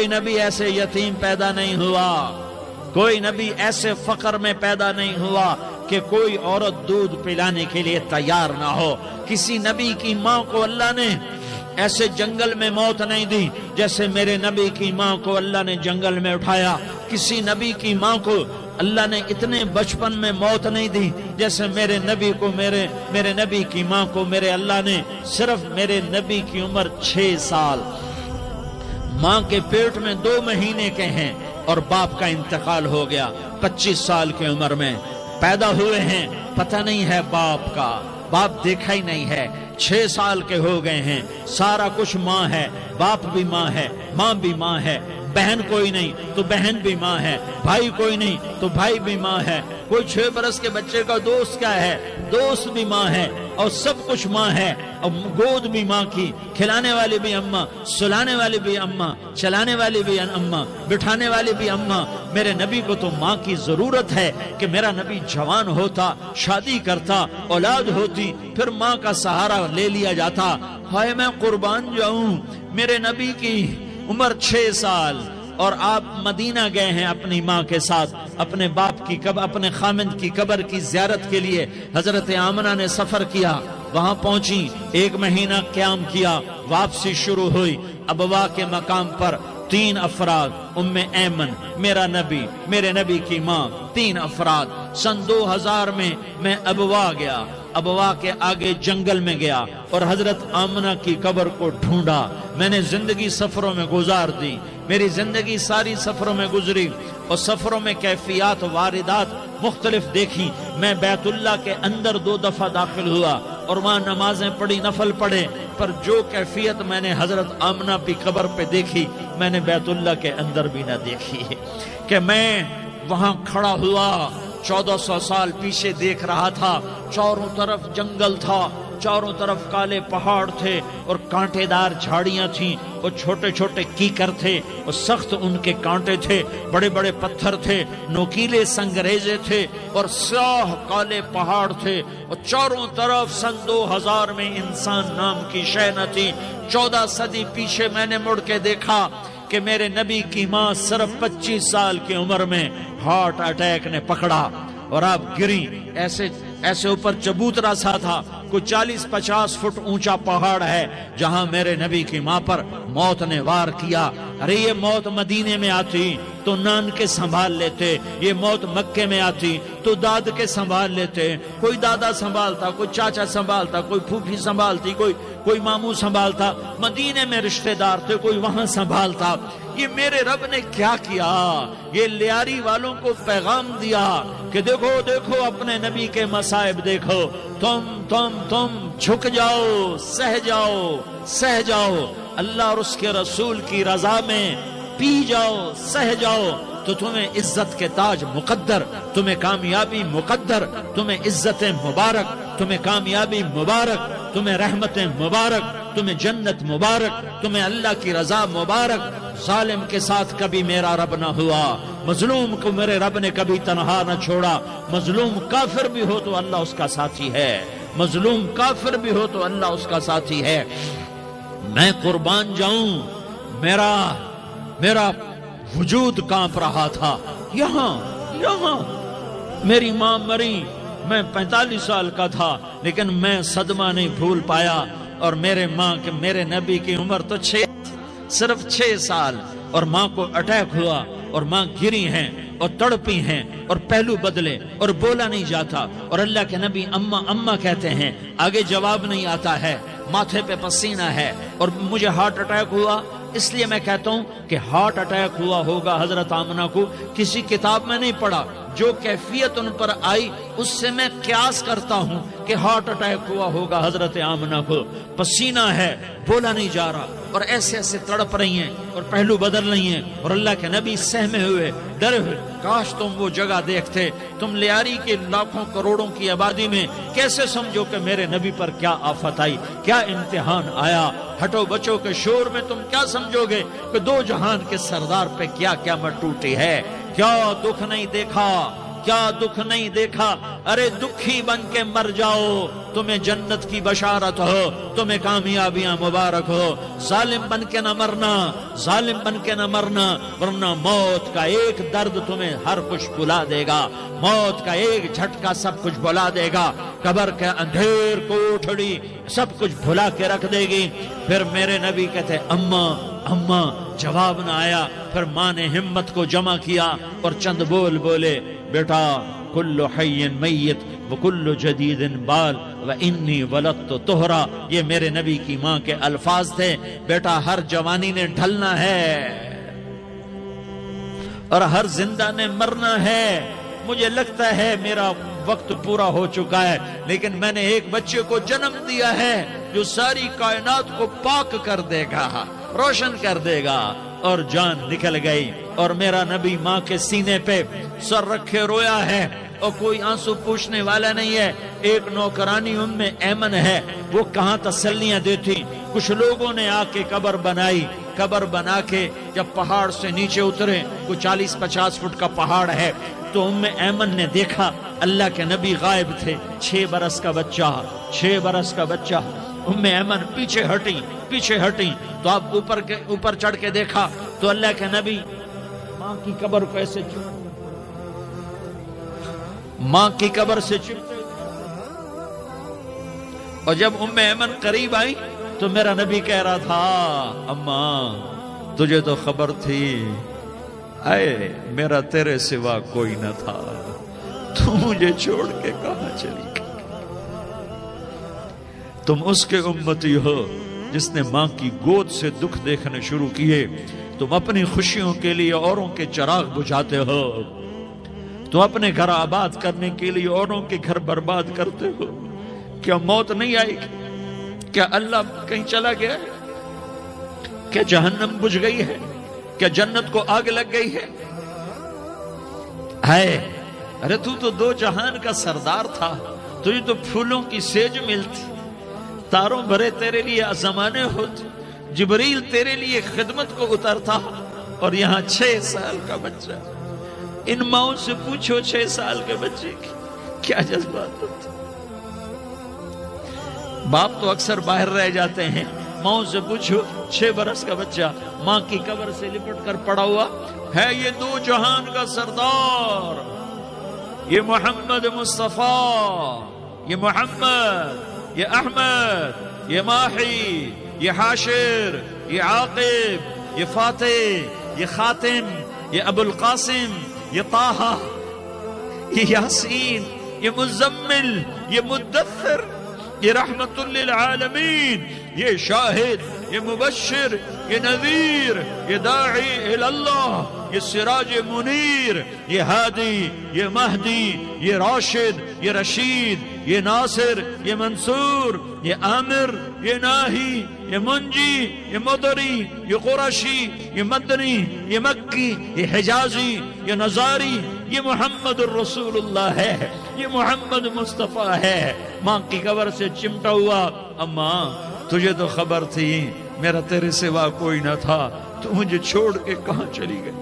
کوئی نبی ایسے یتیم پیدا نہیں ہوا، کوئی نبی ایسے فقر میں پیدا نہیں ہوا کہ کوئی عورت دودھ پلانے کے لیے تیار نہ ہو۔ کسی نبی کی ماں کو اللہ نے ایسے جنگل میں موت نہیں دی جیسے میرے نبی کی ماں کو اللہ نے جنگل میں اٹھایا۔ کسی نبی کی ماں کو اللہ نے اتنے بچپن میں موت نہیں دی جیسے میرے نبی کو میرے نبی کی ماں کو میرے اللہ نے صرف میرے نبی کی عمر 6 سال، ماں کے پیٹ میں 2 مہینے کے ہیں اور باپ کا انتقال ہو گیا 25 سال کی عمر میں پیدا ہوئے ہیں، پتہ نہیں ہے باپ کا، باپ دیکھا ہی نہیں ہے، 6 سال کے ہو گئے ہیں، سارا کچھ ماں ہے، باپ بھی ماں ہے، ماں بھی ماں ہے، بہن کوئی نہیں تو بہن بھی ماں ہے، بھائی کوئی نہیں تو بھائی بھی ماں ہے، کوئی 6 برس کے بچے کا دوست کیا ہے، دوست بھی ماں ہے، اور سب کچھ ماں ہے، اور گود بھی ماں کی، کھلانے والی بھی اماں، سلانے والی بھی اماں، چلانے والی بھی اماں، بٹھانے والی بھی اماں۔ میرے نبی کو تو ماں کی ضرورت ہے کہ میرا نبی جوان ہوتا، شادی کرتا، اولاد ہوتی، پھر ماں کا سہارا لے لیا جاتا۔ ہائے میں قربان جاؤں، میرے نبی کی عمر 6 سال اور آپ مدینہ گئے ہیں اپنی ماں کے ساتھ، اپنے باپ کی اپنے خامند کی قبر کی زیارت کے لیے حضرت آمنہ نے سفر کیا، وہاں پہنچی، 1 مہینہ قیام کیا، واپسی شروع ہوئی۔ ابوا کے مقام پر 3 افراد، ام ایمن، میرا نبی، میرے نبی کی ماں، 3 افراد۔ سن 2000 میں ابوا گیا، ابوا کے آگے جنگل میں گیا اور حضرت آمنہ کی قبر کو ڈھونڈا۔ میں نے زندگی سفروں میں گزار دی، میری زندگی ساری سفروں میں گزری، اور سفروں میں کیفیات واردات مختلف دیکھی۔ میں بیت اللہ کے اندر 2 دفعہ داخل ہوا اور وہاں نمازیں پڑھی، نفل پڑھے، پر جو کیفیت میں نے حضرت آمنہ کی قبر پہ دیکھی میں نے بیت اللہ کے اندر بھی نہ دیکھی۔ کہ میں وہاں کھڑا ہوا، 1400 سال پیچھے دیکھ رہا تھا، چاروں طرف جنگل تھا، چاروں طرف کالے پہاڑ تھے اور کانٹے دار جھاڑیاں تھیں، اور چھوٹے چھوٹے کیکر تھے اور سخت ان کے کانٹے تھے، بڑے بڑے پتھر تھے، نوکیلے سنگریزے تھے اور سیاہ کالے پہاڑ تھے، اور چاروں طرف سن 2000 میں انسان نام کی شے نہ تھی۔ 14 صدی پیچھے میں نے مڑ کے دیکھا کہ میرے نبی کی ماں صرف 25 سال کی عمر میں ہارٹ اٹیک نے پکڑا اور آپ گری۔ ایسے اوپر چبوترا سا تھا، کوئی 40-50 فٹ اونچا پہاڑ ہے جہاں میرے نبی کی ماں پر موت نے وار کیا۔ ارے یہ موت مدینے میں آتی تو نان کے سنبھال لیتے، یہ موت مکے میں آتی تو داد کے سنبھال لیتے، کوئی دادا سنبھالتا، کوئی چاچا سنبھالتا، کوئی پھوپھی سنبھالتی، کوئی ماموں سنبھالتا، مدینے میں رشتہ دار تھے، کوئی وہاں سنبھالتا۔ یہ میرے رب نے کیا کیا؟ یہ لیاری والوں کو پیغام دیا کہ دیکھو دیکھو اپنے نبی کے مصائب دیکھو، تم جھک جاؤ، سہ جاؤ، اللہ اور اس کے رسول کی رضا میں پی جاؤ، سہ جاؤ، تو تمہیں عزت کے تاج مقدر، تمہیں کامیابی مقدر، تمہیں عزت مبارک، تمہیں کامیابی مبارک، تمہیں رحمت مبارک، تمہیں جنت مبارک، تمہیں اللہ کی رضا مبارک۔ ظالم کے ساتھ کبھی میرا رب نہ ہوا، مظلوم کو میرے رب نے کبھی تنہا نہ چھوڑا۔ مظلوم کافر بھی ہو تو اللہ اس کا ساتھی ہے، مظلوم کافر بھی ہو تو اللہ اس کا ساتھی ہے۔ میں قربان جاؤں، میرا وجود کانپ رہا تھا۔ یہاں میری ماں مری، میں 45 سال کا تھا، لیکن میں صدمہ نہیں بھول پایا، اور میرے نبی کی عمر تو صرف 6 سال، اور ماں کو اٹیک ہوا اور ماں گری ہیں اور تڑپی ہیں اور پہلو بدلے اور بولا نہیں جاتا، اور اللہ کے نبی اماں کہتے ہیں، آگے جواب نہیں آتا ہے، ماتھے پہ پسینہ ہے، اور مجھے ہارٹ اٹیک ہوا۔ اس لیے میں کہتا ہوں کہ ہارٹ اٹیک ہوا ہوگا حضرت آمنہ کو، کسی کتاب میں نہیں پڑھا، جو کیفیت ان پر آئی اس سے میں قیاس کرتا ہوں کہ ہارٹ اٹیک ہوا ہوگا حضرت آمنہ کو۔ پسینہ ہے، بولا نہیں جا رہا، اور ایسے تڑپ رہی ہیں اور پہلو بدل رہی ہیں، اور اللہ کے نبی سہمے ہوئے، ڈرے ہوئے۔ کاش تم وہ جگہ دیکھتے، تم لیاری کے لاکھوں کروڑوں کی آبادی میں کیسے سمجھو کہ میرے نبی پر کیا آفت آئی، کیا امتحان آیا۔ ہٹو بچوں کے شور میں تم کیا سمجھو گے کہ 2 جہان کے سردار پہ کیا قیامت ٹوٹی ہے، کیا دکھ نہیں دیکھا، کیا دکھ نہیں دیکھا؟ ارے دکھی بن کے مر جاؤ، تمہیں جنت کی بشارت ہو، تمہیں کامیابیاں مبارک ہو۔ ظالم بن کے نہ مرنا، ظالم بن کے نہ مرنا، ورنہ موت کا ایک درد تمہیں ہر کچھ بھلا دے گا، موت کا ایک جھٹکا سب کچھ بھلا دے گا، قبر کے اندھیر کوٹھڑی سب کچھ بھلا کے رکھ دے گی۔ پھر میرے نبی کہتے اماں اماں، جواب نہ آیا۔ پھر ماں نے ہمت کو جمع کیا اور چند بول بولے، بیٹا کل حی میت وکل جدید بال وانی ولدت طہرا، یہ میرے نبی کی ماں کے الفاظ تھے۔ بیٹا ہر جوانی نے ڈھلنا ہے اور ہر زندہ نے مرنا ہے۔ مجھے لگتا ہے میرا وقت پورا ہو چکا ہے، لیکن میں نے ایک بچے کو جنم دیا ہے جو ساری کائنات کو پاک کر دے گا، روشن کر دے گا۔ اور جان نکل گئی، اور میرا نبی ماں کے سینے پہ سر رکھے رویا ہے، اور کوئی آنسو پوچھنے والا نہیں ہے۔ ایک نوکرانی ایمن ہے، وہ کہاں تسلیاں دیتی۔ کچھ لوگوں نے آ کے قبر بنائی، قبر بنا کے جب پہاڑ سے نیچے اترے، کوئی 40-50 فٹ کا پہاڑ ہے، تو ایمن نے دیکھا اللہ کے نبی غائب تھے، 6 برس کا بچہ، 6 برس کا بچہ۔ ایمن پیچھے ہٹی تو آپ اوپر چڑھ کے دیکھا تو اللہ کے نبی ماں کی قبر کو ایسے ماں کی قبر سے چپتے، اور جب ایمن قریب آئی تو میرا نبی کہہ رہا تھا اماں تجھے تو خبر تھی، اے میرا تیرے سوا کوئی نہ تھا، تو مجھے چھوڑ کے کہاں چلی گئی؟ تم اس کے امتی ہو جس نے ماں کی گود سے دکھ دیکھنے شروع کیے۔ تم اپنی خوشیوں کے لیے اوروں کے چراغ بجھاتے ہو، تم اپنے گھر آباد کرنے کے لیے اوروں کے گھر برباد کرتے ہو۔ کیا موت نہیں آئے گی؟ کیا اللہ کہیں چلا گیا ہے؟ کیا جہنم بجھ گئی ہے؟ کیا جنت کو آگ لگ گئی ہے؟ ارے تو 2 جہان کا سردار تھا، تجھے تو پھولوں کی سیج ملتی، تاروں بھرے تیرے لیے زمانے ہوتے، جبریل تیرے لیے خدمت کو اترتا، اور یہاں 6 سال کا بچہ۔ ان ماؤں سے پوچھو 6 سال کے بچے کی کیا جذبات ہوتے۔ باپ تو اکثر باہر رہ جاتے ہیں، ماؤں سے پوچھو 6 برس کا بچہ ماں کی قبر سے لپٹ کر پڑا ہوا ہے۔ یہ 2 جہان کا سردار، یہ محمد مصطفیٰ، یہ محمد، یہ احمد، یہ ماحی، یہ حاشر، یہ عاقب، یہ فاتح، یہ خاتم، یہ ابو القاسم، یہ طٰہٰ، یہ یاسین، یہ مزمل، یہ مدثر، یہ رحمت للعالمین، یہ شاہد، یہ مبشر، یہ نذیر، یہ داعی اللہ، یہ سراج منیر، یہ ہادی، یہ مہدی، یہ راشد، یہ رشید، یہ ناصر، یہ منصور، یہ عامر، یہ ناہی، یہ منجی، یہ مدری، یہ قرشی، یہ مدنی، یہ مکی، یہ حجازی، یہ نظاری، یہ محمد الرسول اللہ ہے، یہ محمد مصطفیٰ ہے۔ ماں کی قبر سے چمٹا ہوا، اماں تجھے تو خبر تھی میرا تیرے سوا کوئی نہ تھا، تو مجھے چھوڑ کے کہاں چلی گئی؟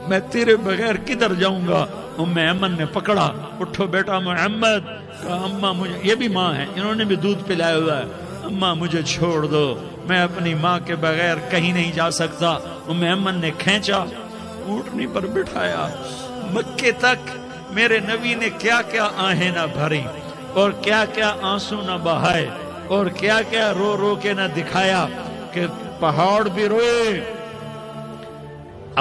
میں تیرے بغیر کدھر جاؤں گا؟ ایمن نے پکڑا، اٹھو بیٹا محمد۔ کہا اماں مجھے، یہ بھی ماں ہے، انہوں نے بھی دودھ پلایا ہوا ہے، اماں مجھے چھوڑ دو، میں اپنی ماں کے بغیر کہیں نہیں جا سکتا۔ ایمن نے کھینچا، اونٹنی پر بٹھایا، مکے تک میرے نبی نے کیا کیا آہیں نہ بھری، اور کیا کیا آنسو نہ بہائے، اور کیا کیا رو رو کے نہ دکھایا کہ پہاڑ بھی روئے،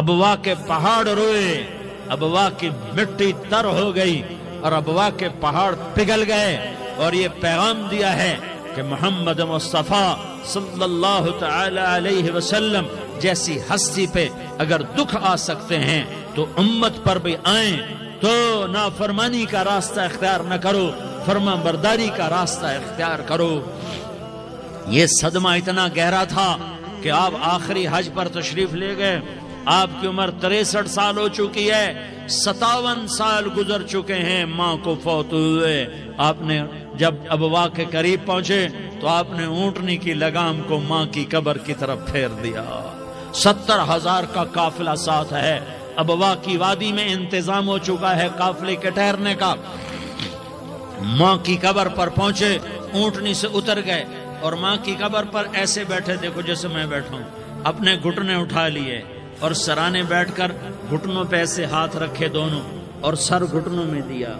ابوا کے پہاڑ روئے، ابوا کی مٹی تر ہو گئی اور ابوا کے پہاڑ پگھل گئے، اور یہ پیغام دیا ہے کہ محمد مصطفیٰ صلی اللہ تعالی علیہ وسلم جیسی ہستی پہ اگر دکھ آ سکتے ہیں تو امت پر بھی آئیں، تو نافرمانی کا راستہ اختیار نہ کرو، فرما برداری کا راستہ اختیار کرو۔ یہ صدمہ اتنا گہرا تھا کہ آپ آخری حج پر تشریف لے گئے، آپ کی عمر 63 سال ہو چکی ہے، 57 سال گزر چکے ہیں ماں کو فوت ہوئے۔ آپ نے جب ابوا کے قریب پہنچے تو آپ نے اونٹنی کی لگام کو ماں کی قبر کی طرف پھیر دیا۔ 70,000 کا قافلہ ساتھ ہے، ابوا کی وادی میں انتظام ہو چکا ہے قافلے کے ٹھہرنے کا. ماں کی قبر پر پہنچے, اونٹنی سے اتر گئے اور ماں کی قبر پر ایسے بیٹھے, دیکھو جیسے میں بیٹھا ہوں, اپنے گھٹنے اٹھا لیے اور سرانے بیٹھ کر گھٹنوں پہ ایسے ہاتھ رکھے دونوں اور سر گھٹنوں میں دیا,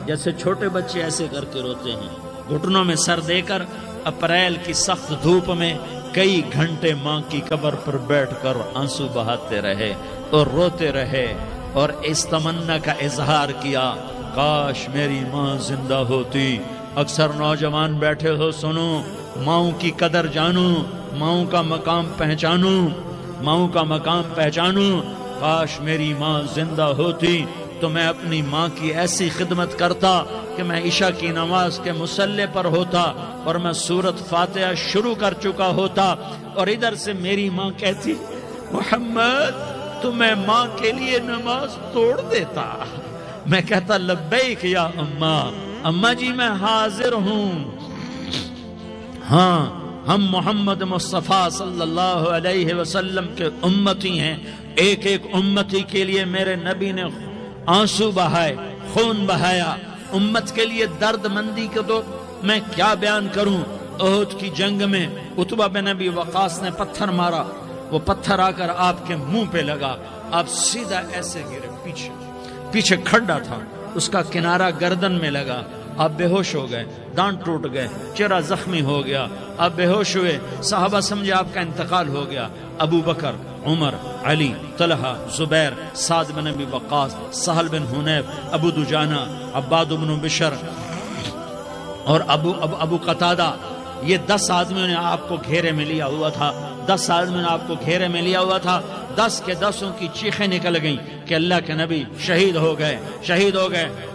جیسے چھوٹے بچے ایسے کر کے روتے ہیں. گھٹنوں میں سر دے کر اپریل کی سخت دھوپ میں کئی گھنٹے ماں کی قبر پر بیٹھ کر آنسو بہاتے رہے اور روتے رہے اور اس تمنا کا اظہار کیا, کاش میری ماں زندہ ہوتی. اکثر نوجوان بیٹھے ہو, سنو, ماؤں کی قدر جانو, ماؤں کا مقام پہچانو, ماؤں کا مقام پہچانو. کاش میری ماں زندہ ہوتی تو میں اپنی ماں کی ایسی خدمت کرتا کہ میں عشاء کی نماز کے مصلی پر ہوتا اور میں سورت فاتحہ شروع کر چکا ہوتا اور ادھر سے میری ماں کہتی, محمد تو میں ماں کے لیے نماز توڑ دیتا. میں کہتا, لبیک یا اماں, اماں جی میں حاضر ہوں. ہاں, ہم محمد مصطفیٰ صلی اللہ علیہ وسلم کے امتی ہیں. ایک ایک امتی کے لیے میرے نبی نے آنسو بہائے, خون بہایا. امت کے لیے درد مندی کو تو میں کیا بیان کروں. احد کی جنگ میں عتبہ بن ابی وقاص نے پتھر مارا, وہ پتھر آ کر آپ کے منہ پہ لگا, آپ سیدھا ایسے گرے, پیچھے کھڈا تھا, اس کا کنارہ گردن میں لگا, آپ بے ہوش ہو گئے, دانت ٹوٹ گئے, چہرہ زخمی ہو گیا, آپ بے ہوش ہوئے. صحابہ سمجھے آپ کا انتقال ہو گیا. ابو بکر, عمر, علی, طلحہ, زبیر, سعد بن ابی وقاص, سہل بن حنیف, ابو دجانہ, عباد بن بشر اور ابو قتادہ, یہ 10 آدمیوں نے آپ کو گھیرے میں لیا ہوا تھا. 10 آدمیوں نے آپ کو گھیرے میں لیا ہوا تھا. 10 کے 10 کی چیخیں نکل گئیں کہ اللہ کے نبی شہید ہو گئے.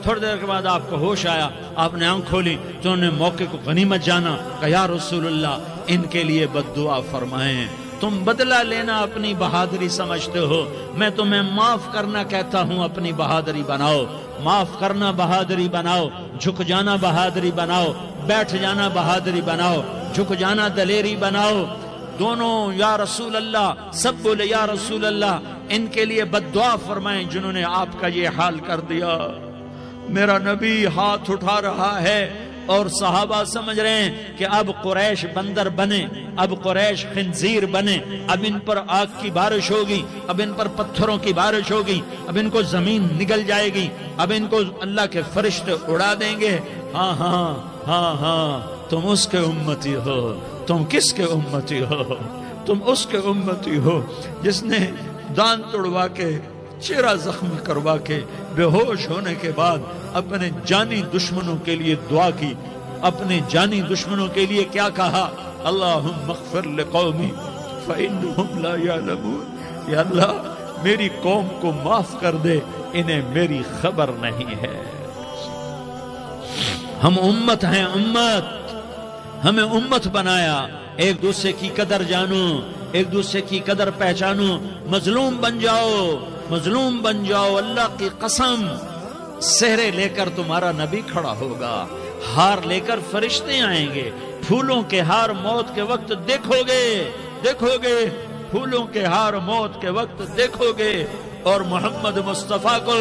تھوڑی دیر کے بعد آپ کو ہوش آیا, آپ نے آنکھ کھولی تو انہوں نے موقع کو غنیمت جانا, کہ یا رسول اللہ ان کے لیے بد دعا فرمائیں. تم بدلہ لینا اپنی بہادری سمجھتے ہو, میں تمہیں معاف کرنا کہتا ہوں. اپنی بہادری بناؤ, معاف کرنا بہادری بناؤ, جھک جانا بہادری بناؤ, بیٹھ جانا بہادری بناؤ, جھک جانا دلیری بناؤ. دونوں یا رسول اللہ, سب بولے یا رسول اللہ. ان کے لیے بد دعا فرمائیں جنہوں نے آپ کا یہ حال کر دیا. میرا نبی ہاتھ اٹھا رہا ہے اور صحابہ سمجھ رہے ہیں کہ اب قریش بندر بنے, اب قریش خنزیر بنے, اب ان پر آگ کی بارش ہوگی, اب ان پر پتھروں کی بارش ہوگی, اب ان کو زمین نگل جائے گی, اب ان کو اللہ کے فرشتے اڑا دیں گے. ہاں ہاں ہاں ہاں, تم اس کے امتی ہو. تم کس کے امتی ہو؟ تم اس کے امتی ہو جس نے دان توڑوا کے, چہرہ زخمی کروا کے, بے ہوش ہونے کے بعد اپنے جانی دشمنوں کے لیے دعا کی. اپنے جانی دشمنوں کے لیے کیا کہا؟ اللہم اغفر لقومی فإنہم لا یعلمون. یا اللہ میری قوم کو معاف کر دے, انہیں میری خبر نہیں ہے. ہم امت ہیں, امت, ہمیں امت بنایا. ایک دوسرے کی قدر جانو, ایک دوسرے کی قدر پہچانو. مظلوم بن جاؤ, مظلوم بن جاؤ. اللہ کی قسم, سہرے لے کر تمہارا نبی کھڑا ہوگا, ہار لے کر فرشتے آئیں گے. پھولوں کے ہار موت کے وقت دیکھو گے, دیکھو گے, پھولوں کے ہار موت کے وقت دیکھو گے. اور محمد مصطفیٰ کو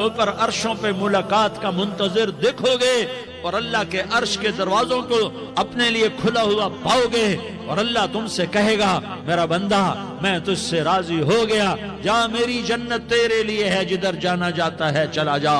اوپر عرشوں پہ ملاقات کا منتظر دیکھو گے, اور اللہ کے عرش کے دروازوں کو اپنے لیے کھلا ہوا پاؤ گے. اور اللہ تم سے کہے گا, میرا بندہ میں تجھ سے راضی ہو گیا, جا, میری جنت تیرے لیے ہے, جدھر جانا جاتا ہے چلا جا.